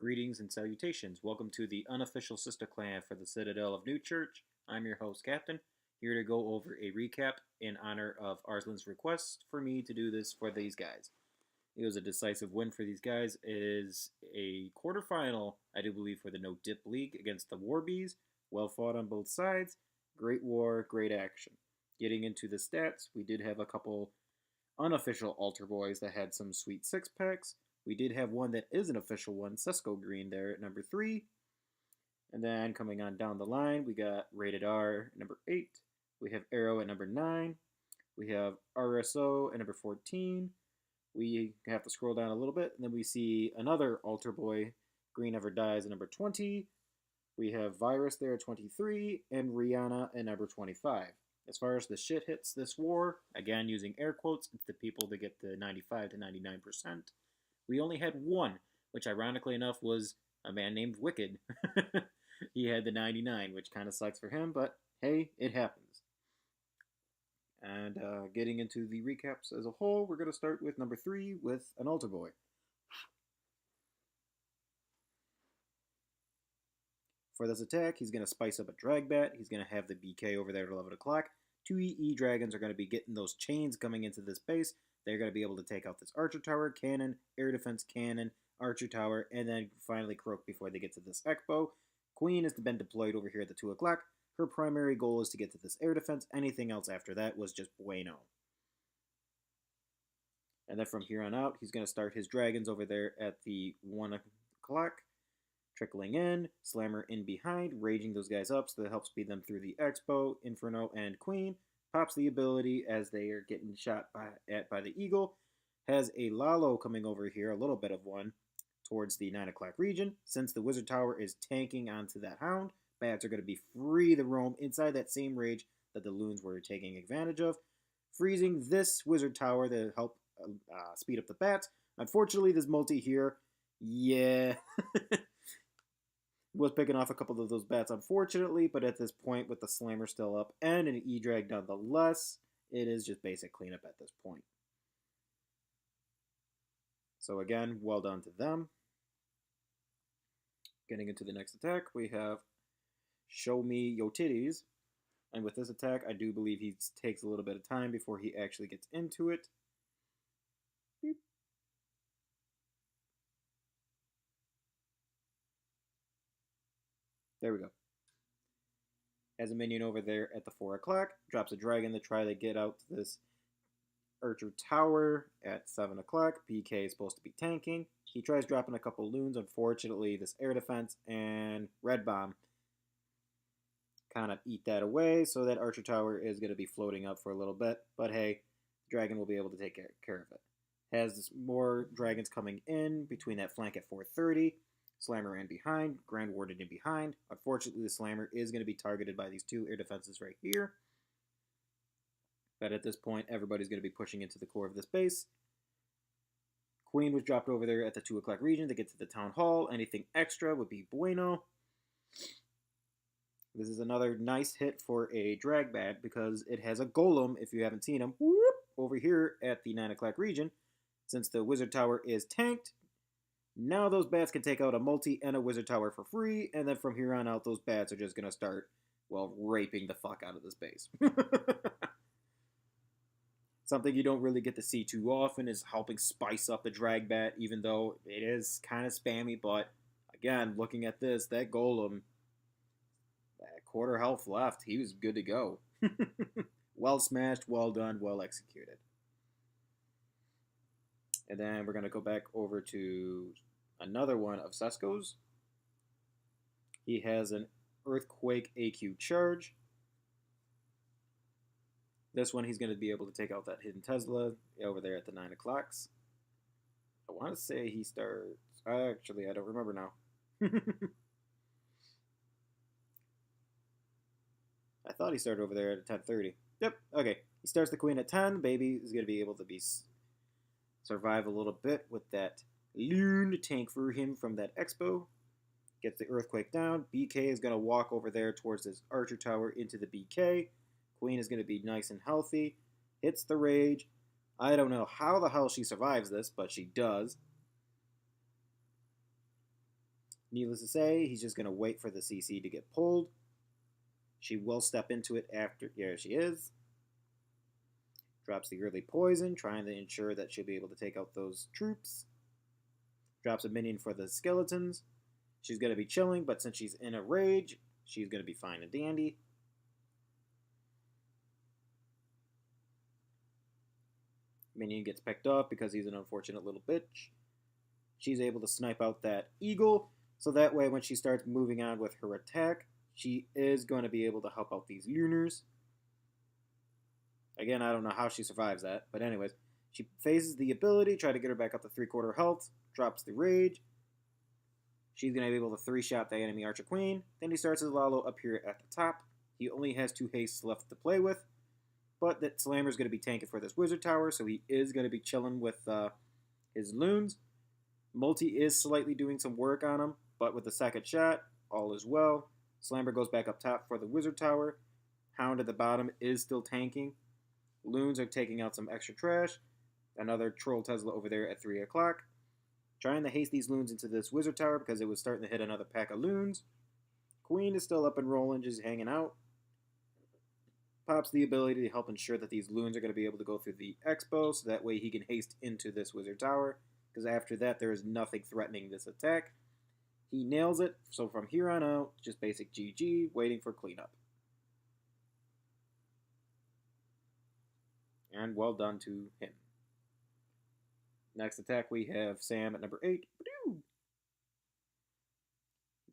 Greetings and salutations. Welcome to the unofficial sister clan for the Citadel of New Church. I'm your host, Captain, here to go over a recap in honor of Arslan's request for me to do this for these guys. It was a decisive win for these guys. It is a quarterfinal, I do believe, for the No Dip League against the Warbees. Well fought on both sides. Great war, great action. Getting into the stats, we did have a couple unofficial altar boys that had some sweet six packs. We did have one that is an official one, Cesco Green, there at number 3. And then coming on down the line, we got Rated R at number 8. We have Arrow at number 9. We have RSO at number 14. We have to scroll down a little bit, and then we see another altar boy, Green Never Dies, at number 20. We have Virus there at 23, and Rihanna at number 25. As far as the shit hits this war, again using air quotes, it's the people that get the 95 to 99%. We only had one, which ironically enough was a man named Wicked. He had the 99, which kind of sucks for him, but hey, it happens. And getting into the recaps as a whole, we're going to start with number 3 with an altar boy. For this attack, he's going to spice up a drag bat. He's going to have the BK over there at 11 o'clock. 2 EE dragons are going to be getting those chains coming into this base. They're going to be able to take out this archer tower, cannon, air defense cannon, archer tower, and then finally croak before they get to this Expo. Queen has been deployed over here at the 2 o'clock. Her primary goal is to get to this air defense. Anything else after that was just bueno. And then from here on out, he's going to start his dragons over there at the 1 o'clock. Trickling in, Slammer in behind, raging those guys up so that helps speed them through the Expo, Inferno, and Queen. Pops the ability as they are getting shot by the Eagle. Has a Lalo coming over here, a little bit of one, towards the 9 o'clock region. Since the Wizard Tower is tanking onto that Hound, bats are going to be free to roam inside that same rage that the Loons were taking advantage of. Freezing this Wizard Tower to help speed up the bats. Unfortunately, this multi here, yeah, was picking off a couple of those bats, unfortunately, but at this point, with the Slammer still up and an E-Drag nonetheless, it is just basic cleanup at this point. So again, well done to them. Getting into the next attack, we have Show Me Yo Titties. And with this attack, I do believe he takes a little bit of time before he actually gets into it. Beep. There we go. Has a minion over there at the 4 o'clock. Drops a dragon to try to get out this Archer Tower at 7 o'clock. PK is supposed to be tanking. He tries dropping a couple loons. Unfortunately, this air defense and red bomb kind of eat that away. So that Archer Tower is going to be floating up for a little bit. But hey, dragon will be able to take care of it. Has more dragons coming in between that flank at 4:30. Slammer in behind, Grand Warden in behind. Unfortunately, the Slammer is going to be targeted by these 2 air defenses right here. But at this point, everybody's going to be pushing into the core of this base. Queen was dropped over there at the 2 o'clock region to get to the Town Hall. Anything extra would be bueno. This is another nice hit for a drag bat because it has a golem, if you haven't seen him, over here at the 9 o'clock region. Since the Wizard Tower is tanked, now those bats can take out a multi and a Wizard Tower for free, and then from here on out, those bats are just going to start, well, raping the fuck out of this base. Something you don't really get to see too often is helping spice up the drag bat, even though it is kind of spammy, but again, looking at this, that golem, that quarter health left, he was good to go. Well smashed, well done, well executed. And then we're going to go back over to another one of Cesco's. He has an Earthquake AQ charge. This one he's going to be able to take out that hidden Tesla over there at the 9 o'clocks. I want to say he starts... Actually, I don't remember now. I thought he started over there at 10:30. Yep, okay. He starts the Queen at 10. Baby is going to be able to survive a little bit with that loon tank for him from that Expo. Gets the Earthquake down. BK is going to walk over there towards this Archer Tower into the BK. Queen is going to be nice and healthy. Hits the Rage. I don't know how the hell she survives this, but she does. Needless to say, he's just going to wait for the CC to get pulled. She will step into it after. There she is. Drops the early poison, trying to ensure that she'll be able to take out those troops. Drops a minion for the skeletons. She's going to be chilling, but since she's in a rage, she's going to be fine and dandy. Minion gets picked up because he's an unfortunate little bitch. She's able to snipe out that eagle, so that way when she starts moving on with her attack, she is going to be able to help out these lunars. Again, I don't know how she survives that, but anyways, she phases the ability, try to get her back up to 3/4 health, drops the rage. She's going to be able to 3-shot the enemy Archer Queen. Then he starts his Lalo up here at the top. He only has 2 hastes left to play with, but that Slammer is going to be tanking for this Wizard Tower, so he is going to be chilling with his loons. Multi is slightly doing some work on him, but with the second shot, all is well. Slammer goes back up top for the Wizard Tower. Hound at the bottom is still tanking. Loons are taking out some extra trash. Another Troll Tesla over there at 3 o'clock. Trying to haste these loons into this Wizard Tower because it was starting to hit another pack of loons. Queen is still up and rolling, just hanging out. Pops the ability to help ensure that these loons are going to be able to go through the Expo, so that way he can haste into this Wizard Tower, because after that there is nothing threatening this attack. He nails it, so from here on out, just basic GG, waiting for cleanup. And well done to him. Next attack we have Sam at number 8.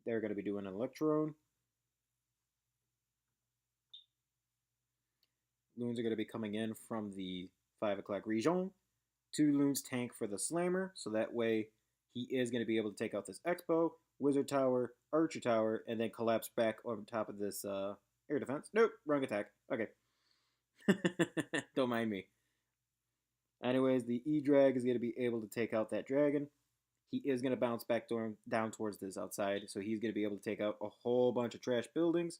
They're going to be doing an Electron. Loons are going to be coming in from the 5 o'clock region. 2 loons tank for the Slammer, so that way he is going to be able to take out this Expo, Wizard Tower, Archer Tower, and then collapse back on top of this air defense. Nope, wrong attack. Okay. Don't mind me. Anyways, the E-Drag is going to be able to take out that dragon. He is going to bounce back down towards this outside, so he's going to be able to take out a whole bunch of trash buildings.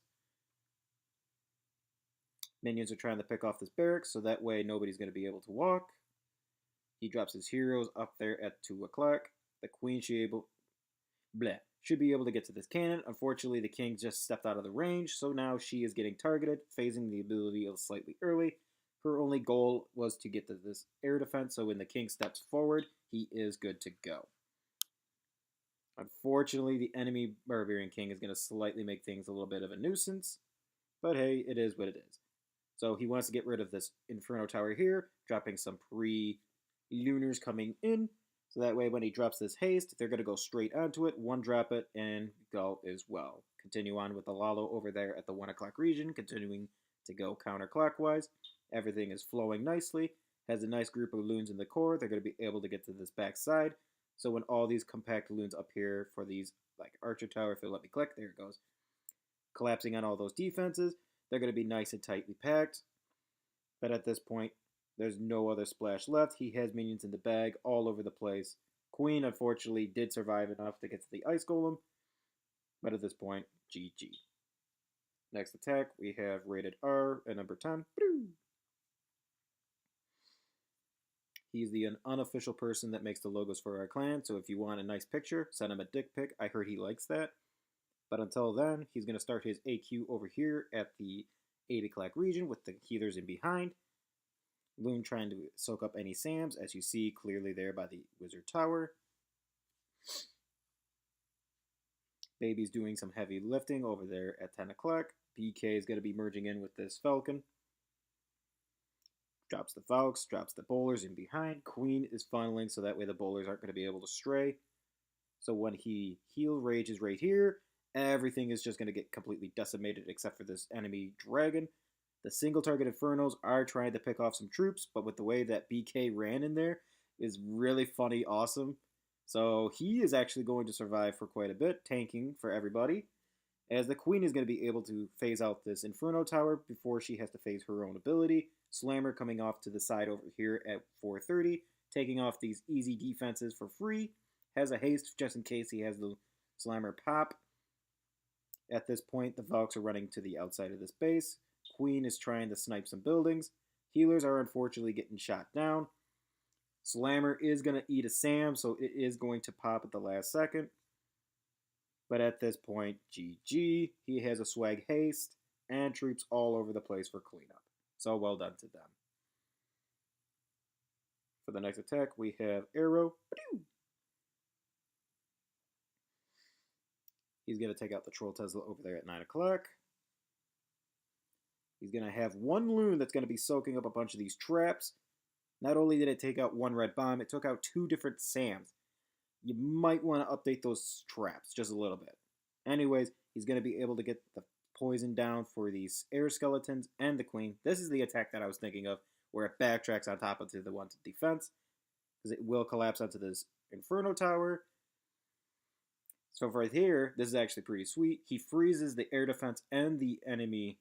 Minions are trying to pick off this barracks, so that way nobody's going to be able to walk. He drops his heroes up there at 2 o'clock. The queen should be able to get to this cannon. Unfortunately, the king just stepped out of the range, so now she is getting targeted, phasing the ability slightly early. Her only goal was to get to this air defense, so when the king steps forward, he is good to go. Unfortunately, the enemy Barbarian King is going to slightly make things a little bit of a nuisance, but hey, it is what it is. So he wants to get rid of this Inferno Tower here, dropping some pre-lunars coming in, so that way when he drops this haste, they're going to go straight onto it, 1-drop it, and go as well. Continue on with the Lalo over there at the 1 o'clock region, continuing to go counterclockwise. Everything is flowing nicely. Has a nice group of loons in the core. They're going to be able to get to this back side. So when all these compact loons up here for these, like Archer Tower, if they'll let me click, there it goes. Collapsing on all those defenses, they're going to be nice and tightly packed. But at this point, there's no other splash left. He has minions in the bag all over the place. Queen, unfortunately, did survive enough to get to the Ice Golem. But at this point, GG. Next attack, we have rated R at number 10. He's the unofficial person that makes the logos for our clan, so if you want a nice picture, send him a dick pic. I heard he likes that. But until then, he's going to start his AQ over here at the 8 o'clock region with the healers in behind. Loon trying to soak up any SAMs, as you see clearly there by the Wizard Tower. Baby's doing some heavy lifting over there at 10 o'clock. BK is going to be merging in with this Falcon. Drops the Valks, drops the bowlers in behind. Queen is funneling, so that way the bowlers aren't going to be able to stray. So when he heal rages right here, everything is just going to get completely decimated except for this enemy dragon. The single target Infernos are trying to pick off some troops, but with the way that BK ran in there is really funny, awesome. So he is actually going to survive for quite a bit, tanking for everybody, as the Queen is going to be able to phase out this Inferno Tower before she has to phase her own ability. Slammer coming off to the side over here at 4:30, taking off these easy defenses for free. Has a haste just in case he has the Slammer pop. At this point, the Valks are running to the outside of this base. Queen is trying to snipe some buildings. Healers are unfortunately getting shot down. Slammer is going to eat a SAM, so it is going to pop at the last second. But at this point, GG, he has a swag haste and troops all over the place for cleanup. So well done to them. For the next attack, we have Arrow. He's going to take out the Troll Tesla over there at 9 o'clock. He's going to have one loon that's going to be soaking up a bunch of these traps. Not only did it take out one red bomb, it took out 2 different SAMs. You might want to update those traps just a little bit. Anyways, he's going to be able to get the poison down for these air skeletons and the queen. This is the attack that I was thinking of, where it backtracks on top of the one to defense, because it will collapse onto this Inferno Tower. So right here, this is actually pretty sweet. He freezes the air defense and the enemy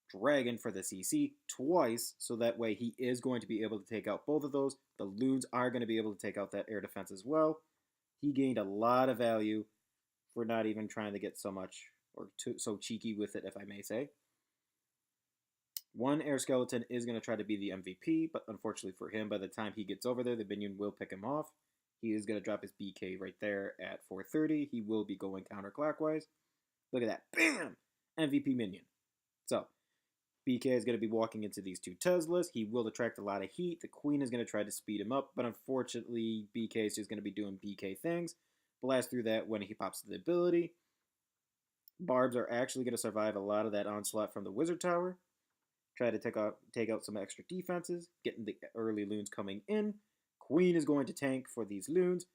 dragon for the CC twice, so that way he is going to be able to take out both of those. The loons are going to be able to take out that air defense as well. He gained a lot of value for not even trying to get so much, or so cheeky with it, if I may say. One air skeleton is going to try to be the MVP, but unfortunately for him, by the time he gets over there, the minion will pick him off. He is going to drop his BK right there at 430. He will be going counterclockwise. Look at that. Bam! MVP minion. So, BK is going to be walking into these 2 Teslas. He will attract a lot of heat. The queen is going to try to speed him up, but unfortunately, BK is just going to be doing BK things. Blast through that when he pops the ability. Barbs are actually going to survive a lot of that onslaught from the Wizard Tower. Try to take out some extra defenses, getting the early loons coming in. Queen is going to tank for these loons.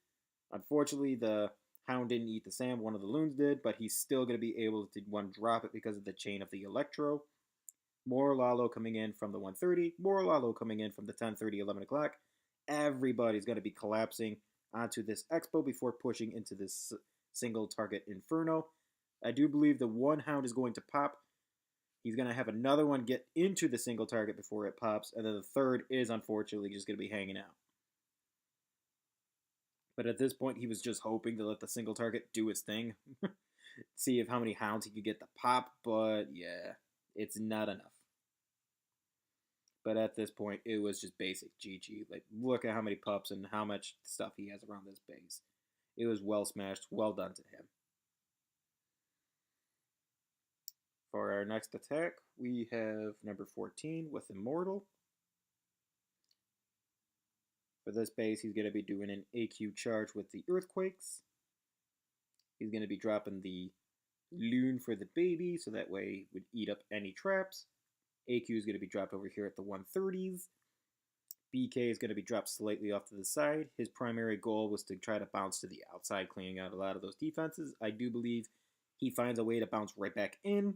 Unfortunately, the Hound didn't eat the SAM. One of the loons did, but he's still going to be able to drop it because of the chain of the Electro. More Lalo coming in from the 130. More Lalo coming in from the 10:30, 11 o'clock. Everybody's going to be collapsing onto this Expo before pushing into this single target Inferno. I do believe the one Hound is going to pop. He's going to have another one get into the single target before it pops. And then the third is unfortunately just going to be hanging out. But at this point, he was just hoping to let the single target do its thing. See how many Hounds he could get to pop. But yeah, it's not enough. But at this point, it was just basic GG. Like, look at how many pups and how much stuff he has around this base. It was well smashed. Well done to him. For our next attack, we have number 14 with Immortal. For this base, he's going to be doing an AQ charge with the Earthquakes. He's going to be dropping the Loon for the baby, so that way it would eat up any traps. AQ is going to be dropped over here at the 130s. BK is going to be dropped slightly off to the side. His primary goal was to try to bounce to the outside, cleaning out a lot of those defenses. I do believe he finds a way to bounce right back in.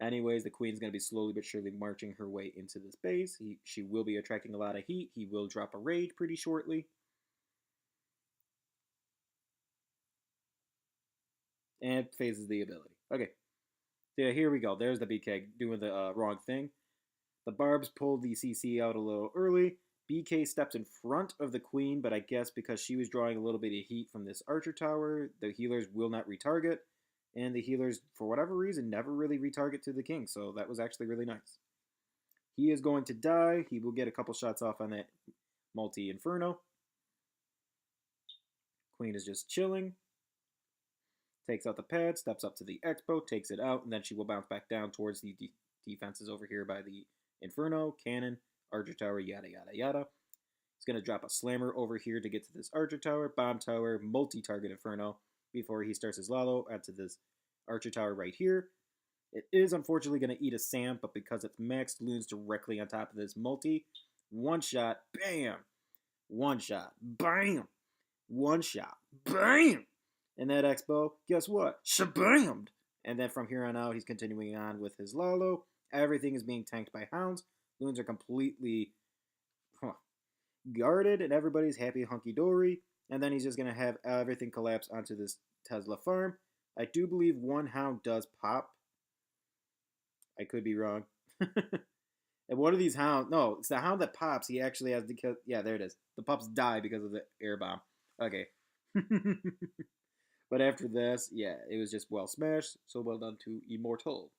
Anyways, the queen's going to be slowly but surely marching her way into this base. She will be attracting a lot of heat. He will drop a raid pretty shortly. And phases the ability. Okay. So yeah, here we go. There's the BK doing the wrong thing. The Barbs pulled the CC out a little early. BK steps in front of the queen, but I guess because she was drawing a little bit of heat from this archer tower, the healers will not retarget. And the healers, for whatever reason, never really retarget to the king, so that was actually really nice. He is going to die. He will get a couple shots off on that multi-inferno. Queen is just chilling. Takes out the pad, steps up to the expo, takes it out, and then she will bounce back down towards the defenses over here by the inferno, cannon, archer tower, yada, yada, yada. He's going to drop a slammer over here to get to this archer tower, bomb tower, multi-target inferno, before he starts his Lalo onto this archer tower right here. It is unfortunately going to eat a SAM, but because it's maxed loons directly on top of this multi, one shot, bam! One shot, bam! One shot, bam! And that expo, guess what? Shabammed! And then from here on out, he's continuing on with his Lalo. Everything is being tanked by hounds. Loons are completely guarded, and everybody's happy hunky-dory. And then he's just going to have everything collapse onto this Tesla farm. I do believe one hound does pop. I could be wrong. And one of these hounds, no, it's the hound that pops. He actually has, because, yeah, there it is. The pups die because of the air bomb. Okay. But after this, yeah, it was just well smashed. So well done to Immortal.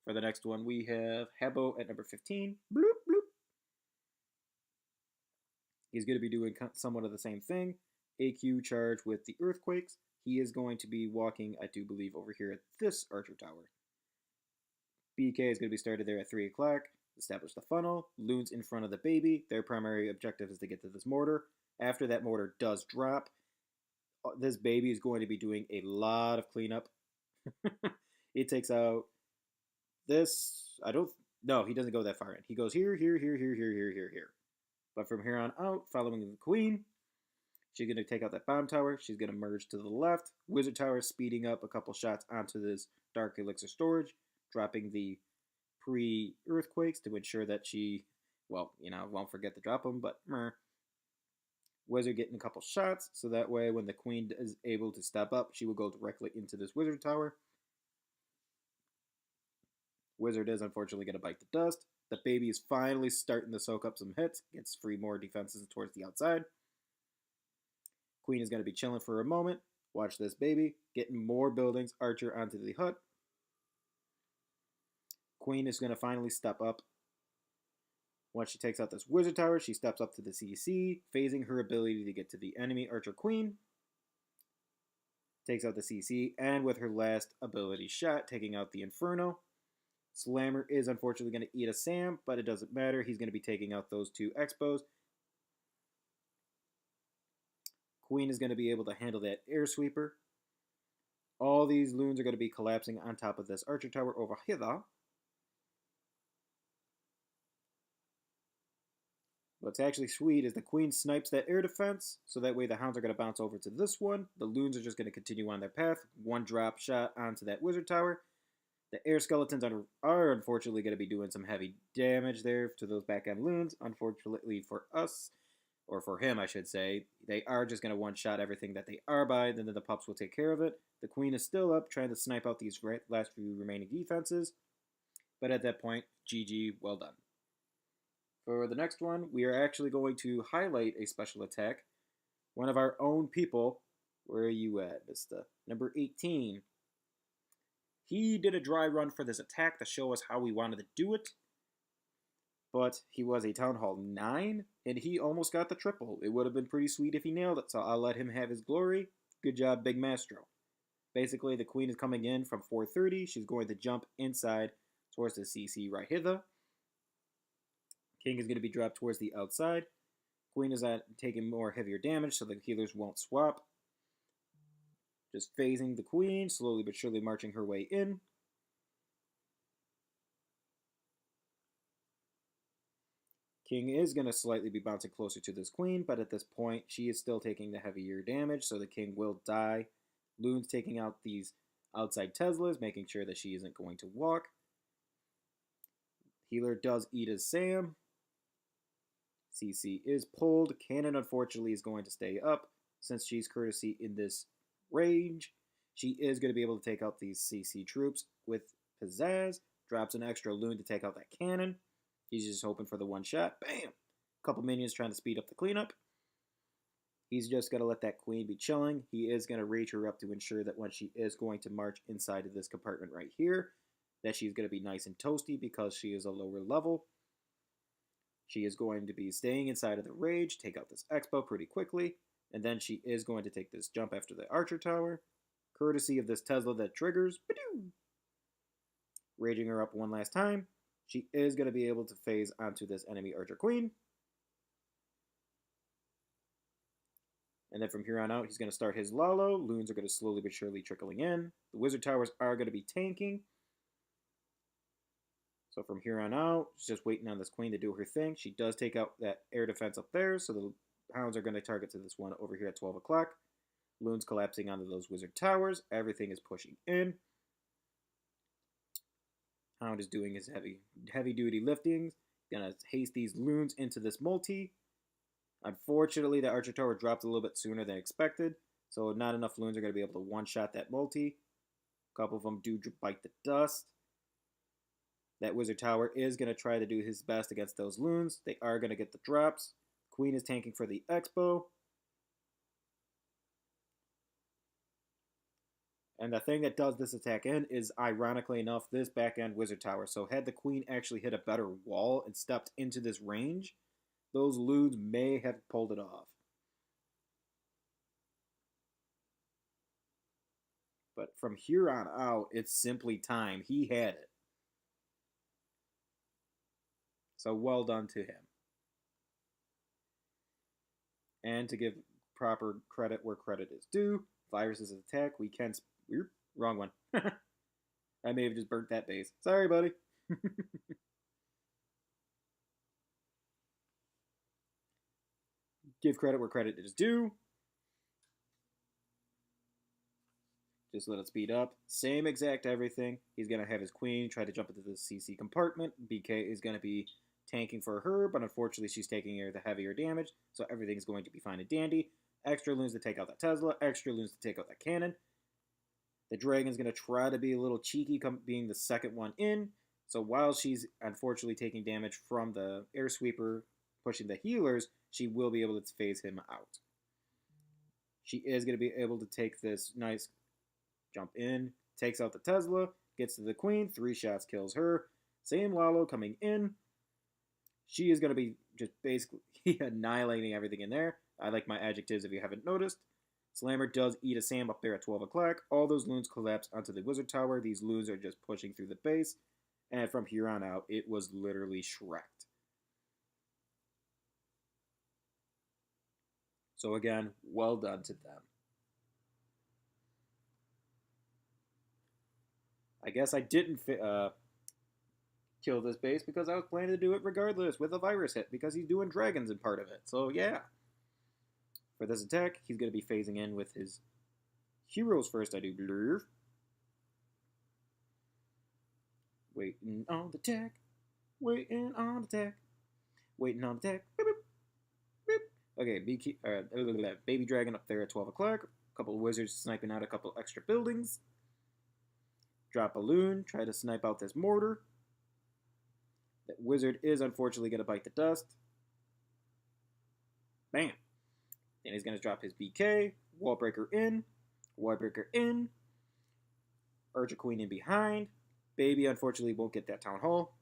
For the next one, we have Habbo at number 15. Bloop, bloop. He's going to be doing somewhat of the same thing. AQ charge with the earthquakes. He is going to be walking, I do believe, over here at this archer tower. BK is going to be started there at 3 o'clock. Establish the funnel. Loons in front of the baby. Their primary objective is to get to this mortar. After that mortar does drop, this baby is going to be doing a lot of cleanup. It takes out this. No, he doesn't go that far in. He goes here, here, here, here, here, here, here, here. But from here on out, following the queen, she's going to take out that bomb tower. She's going to merge to the left. Wizard tower speeding up a couple shots onto this dark elixir storage, dropping the pre-earthquakes to ensure that she, well, won't forget to drop them, but Wizard getting a couple shots, so that way when the queen is able to step up, she will go directly into this wizard tower. Wizard is unfortunately going to bite the dust. The baby is finally starting to soak up some hits, gets 3 more defenses towards the outside. Queen is going to be chilling for a moment. Watch this baby, getting more buildings, archer onto the hut. Queen is going to finally step up. Once she takes out this wizard tower, she steps up to the CC, phasing her ability to get to the enemy archer queen. Takes out the CC, and with her last ability shot, taking out the Inferno. Slammer is unfortunately going to eat a Sam, but it doesn't matter. He's going to be taking out those 2 Expos. Queen is going to be able to handle that air sweeper. All these loons are going to be collapsing on top of this archer tower over here. What's actually sweet is the queen snipes that air defense, so that way the hounds are going to bounce over to this one. The loons are just going to continue on their path. 1 drop shot onto that wizard tower. The air skeletons are unfortunately going to be doing some heavy damage there to those back end loons. Unfortunately for us, or for him I should say, they are just going to one-shot everything that they are by, then the pups will take care of it. The queen is still up trying to snipe out these last few remaining defenses, but at that point, GG, well done. For the next one, we are actually going to highlight a special attack. One of our own people. Where are you at, Mr. Number 18? He did a dry run for this attack to show us how we wanted to do it. But he was a Town Hall 9, and he almost got the triple. It would have been pretty sweet if he nailed it, so I'll let him have his glory. Good job, Big Mastro. Basically, the queen is coming in from 430. She's going to jump inside towards the CC right hither. King is going to be dropped towards the outside. Queen is taking more heavier damage, so the healers won't swap. Just phasing the queen, slowly but surely marching her way in. King is going to slightly be bouncing closer to this queen, but at this point, she is still taking the heavier damage, so the king will die. Loon's taking out these outside Teslas, making sure that she isn't going to walk. Healer does eat his Sam. CC is pulled. Cannon, unfortunately, is going to stay up. Since she's courtesy in this range, she is going to be able to take out these CC troops with pizzazz. Drops an extra loon to take out that cannon. He's just hoping for the one shot. Bam! Couple minions trying to speed up the cleanup. He's just going to let that queen be chilling. He is going to rage her up to ensure that when she is going to march inside of this compartment right here, that she's going to be nice and toasty because she is a lower level. She is going to be staying inside of the rage, take out this expo pretty quickly, and then she is going to take this jump after the archer tower, courtesy of this Tesla that triggers. Raging her up one last time. She is going to be able to phase onto this enemy archer queen. And then from here on out, he's going to start his Lalo. Loons are going to slowly but surely trickling in. The wizard towers are going to be tanking. So from here on out, she's just waiting on this queen to do her thing. She does take out that air defense up there, so the hounds are going to target to this one over here at 12 o'clock. Loons collapsing onto those wizard towers. Everything is pushing in. Hound is doing his heavy-duty liftings. Gonna haste these loons into this multi. Unfortunately, the archer tower dropped a little bit sooner than expected, so not enough loons are going to be able to one-shot that multi. A couple of them do bite the dust. That wizard tower is going to try to do his best against those loons. They are going to get the drops. Queen is tanking for the expo. And the thing that does this attack in is, ironically enough, this back-end wizard tower. So had the queen actually hit a better wall and stepped into this range, those loons may have pulled it off. But from here on out, it's simply time. He had it. So well done to him. And to give proper credit where credit is due, Virus's attack, we can... Wrong one. I may have just burnt that base. Sorry, buddy. Give credit where credit is due. Just let it speed up. Same exact everything. He's going to have his queen try to jump into the CC compartment. BK is going to be tanking for her, but unfortunately she's taking the heavier damage, so everything's going to be fine and dandy. Extra loons to take out that Tesla. Extra loons to take out that cannon. The dragon's going to try to be a little cheeky, being the second one in. So while she's unfortunately taking damage from the air sweeper pushing the healers, she will be able to phase him out. She is going to be able to take this nice jump in, takes out the Tesla, gets to the queen, 3 shots kills her. Same Lalo coming in. She is going to be just basically annihilating everything in there. I like my adjectives if you haven't noticed. Slammer does eat a Sam up there at 12 o'clock. All those loons collapse onto the wizard tower. These loons are just pushing through the base. And from here on out, it was literally Shrek'd. So again, well done to them. I guess I didn't kill this base because I was planning to do it regardless with a virus hit because he's doing dragons in part of it. So yeah. For this attack, he's going to be phasing in with his heroes first, I do believe. Waiting on the attack. Waiting on the attack. Waiting on the attack. Boop, boop, boop. Okay, baby dragon up there at 12 o'clock. A couple of wizards sniping out a couple extra buildings. Drop a loon. Try to snipe out this mortar. That wizard is unfortunately going to bite the dust. Bam. Then he's going to drop his BK. Wallbreaker in. Wallbreaker in. Archer Queen in behind. Baby unfortunately won't get that Town Hall.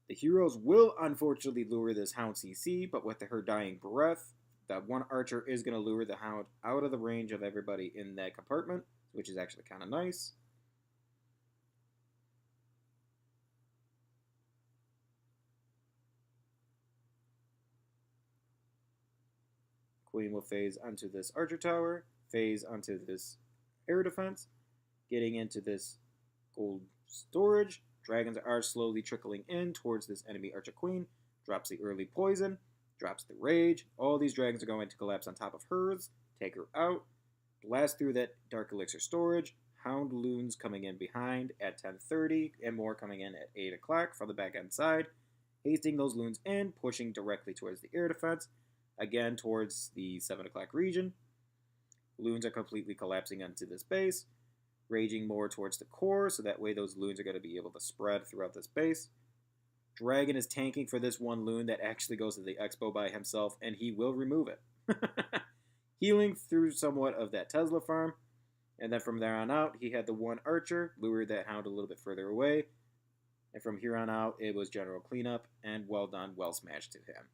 The heroes will unfortunately lure this Hound CC, but with her dying breath, that one archer is going to lure the Hound out of the range of everybody in that compartment, which is actually kind of nice. Queen will phase onto this archer tower, phase onto this air defense, getting into this gold storage. Dragons are slowly trickling in towards this enemy archer queen. Drops the early poison, drops the rage. All these dragons are going to collapse on top of hers, take her out, blast through that dark elixir storage. Hound loons coming in behind at 10:30, and more coming in at 8 o'clock from the back end side. Hasting those loons in, pushing directly towards the air defense. Again, towards the 7 o'clock region. Loons are completely collapsing onto this base. Raging more towards the core, so that way those loons are going to be able to spread throughout this base. Dragon is tanking for this one loon that actually goes to the expo by himself, and he will remove it. Healing through somewhat of that Tesla farm. And then from there on out, he had the one archer, lured that hound a little bit further away. And from here on out, it was general cleanup, and well done, well smashed to him.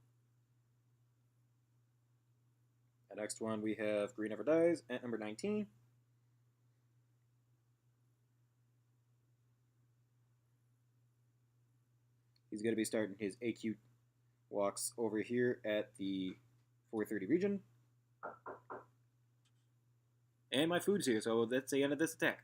The next one, we have Green Never Dies at number 19. He's going to be starting his AQ walks over here at the 430 region. And my food's here, so that's the end of this attack.